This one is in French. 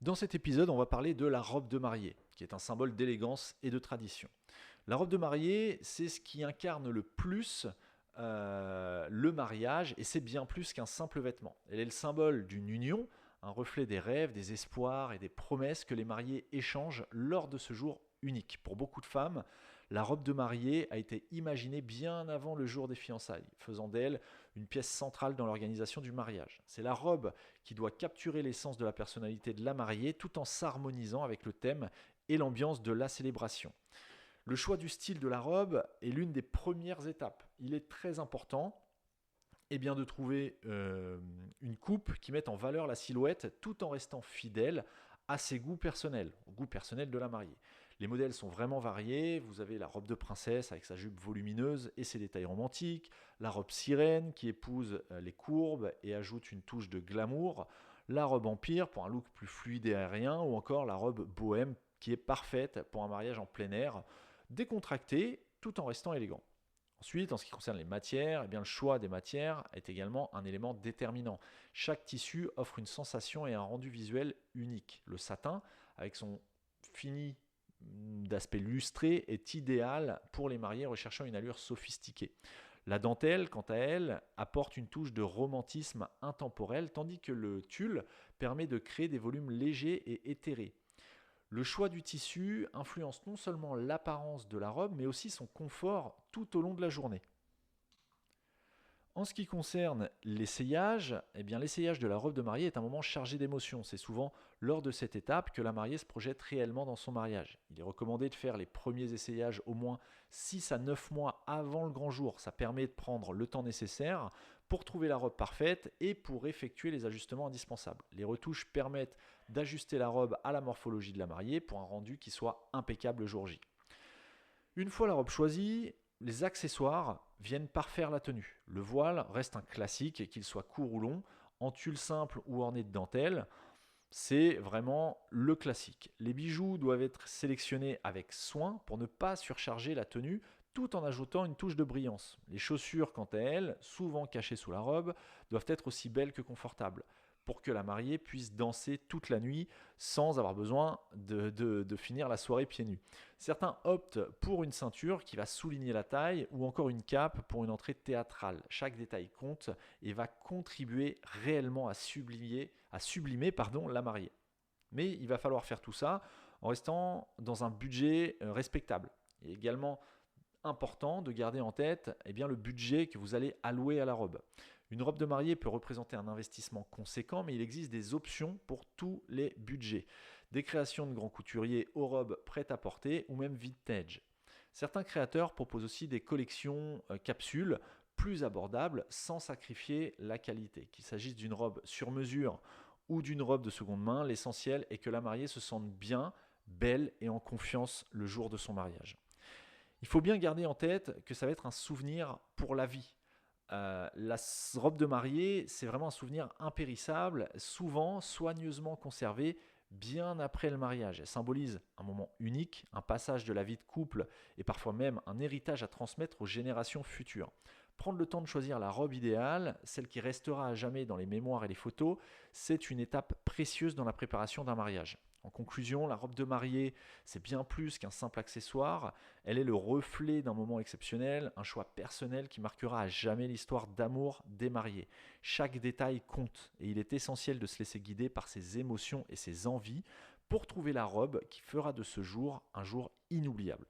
Dans cet épisode, on va parler de la robe de mariée, qui est un symbole d'élégance et de tradition. La robe de mariée, c'est ce qui incarne le plus le mariage, et c'est bien plus qu'un simple vêtement. Elle est le symbole d'une union, un reflet des rêves, des espoirs et des promesses que les mariés échangent lors de ce jour unique. Pour beaucoup de femmes, la robe de mariée a été imaginée bien avant le jour des fiançailles, faisant d'elle une pièce centrale dans l'organisation du mariage. C'est la robe qui doit capturer l'essence de la personnalité de la mariée tout en s'harmonisant avec le thème et l'ambiance de la célébration. Le choix du style de la robe est l'une des premières étapes. Il est très important de trouver une coupe qui mette en valeur la silhouette tout en restant fidèle à ses goûts personnels, au goût personnel de la mariée. Les modèles sont vraiment variés. Vous avez la robe de princesse avec sa jupe volumineuse et ses détails romantiques, la robe sirène qui épouse les courbes et ajoute une touche de glamour, la robe empire pour un look plus fluide et aérien, ou encore la robe bohème qui est parfaite pour un mariage en plein air, décontracté tout en restant élégant. Ensuite, en ce qui concerne les matières, le choix des matières est également un élément déterminant. Chaque tissu offre une sensation et un rendu visuel unique. Le satin, avec son fini d'aspect lustré, est idéal pour les mariés recherchant une allure sophistiquée. La dentelle, quant à elle, apporte une touche de romantisme intemporel, tandis que le tulle permet de créer des volumes légers et éthérés. Le choix du tissu influence non seulement l'apparence de la robe, mais aussi son confort tout au long de la journée. En ce qui concerne l'essayage, l'essayage de la robe de mariée est un moment chargé d'émotions. C'est souvent lors de cette étape que la mariée se projette réellement dans son mariage. Il est recommandé de faire les premiers essayages au moins 6 à 9 mois avant le grand jour. Ça permet de prendre le temps nécessaire pour trouver la robe parfaite et pour effectuer les ajustements indispensables. Les retouches permettent d'ajuster la robe à la morphologie de la mariée pour un rendu qui soit impeccable le jour J. Une fois la robe choisie, les accessoires viennent parfaire la tenue. Le voile reste un classique, qu'il soit court ou long, en tulle simple ou orné de dentelle. C'est vraiment le classique. Les bijoux doivent être sélectionnés avec soin pour ne pas surcharger la tenue tout en ajoutant une touche de brillance. Les chaussures, quant à elles, souvent cachées sous la robe, doivent être aussi belles que confortables pour que la mariée puisse danser toute la nuit sans avoir besoin de finir la soirée pieds nus. Certains optent pour une ceinture qui va souligner la taille ou encore une cape pour une entrée théâtrale. Chaque détail compte et va contribuer réellement à sublimer la mariée. Mais il va falloir faire tout ça en restant dans un budget respectable. Et également important de garder en tête le budget que vous allez allouer à la robe. Une robe de mariée peut représenter un investissement conséquent, mais il existe des options pour tous les budgets. Des créations de grands couturiers aux robes prêtes à porter ou même vintage. Certains créateurs proposent aussi des collections capsules plus abordables sans sacrifier la qualité. Qu'il s'agisse d'une robe sur mesure ou d'une robe de seconde main, l'essentiel est que la mariée se sente bien, belle et en confiance le jour de son mariage. Il faut bien garder en tête que ça va être un souvenir pour la vie. La robe de mariée, c'est vraiment un souvenir impérissable, souvent soigneusement conservé bien après le mariage. Elle symbolise un moment unique, un passage de la vie de couple et parfois même un héritage à transmettre aux générations futures. Prendre le temps de choisir la robe idéale, celle qui restera à jamais dans les mémoires et les photos, c'est une étape précieuse dans la préparation d'un mariage. En conclusion, la robe de mariée, c'est bien plus qu'un simple accessoire. Elle est le reflet d'un moment exceptionnel, un choix personnel qui marquera à jamais l'histoire d'amour des mariés. Chaque détail compte et il est essentiel de se laisser guider par ses émotions et ses envies pour trouver la robe qui fera de ce jour un jour inoubliable.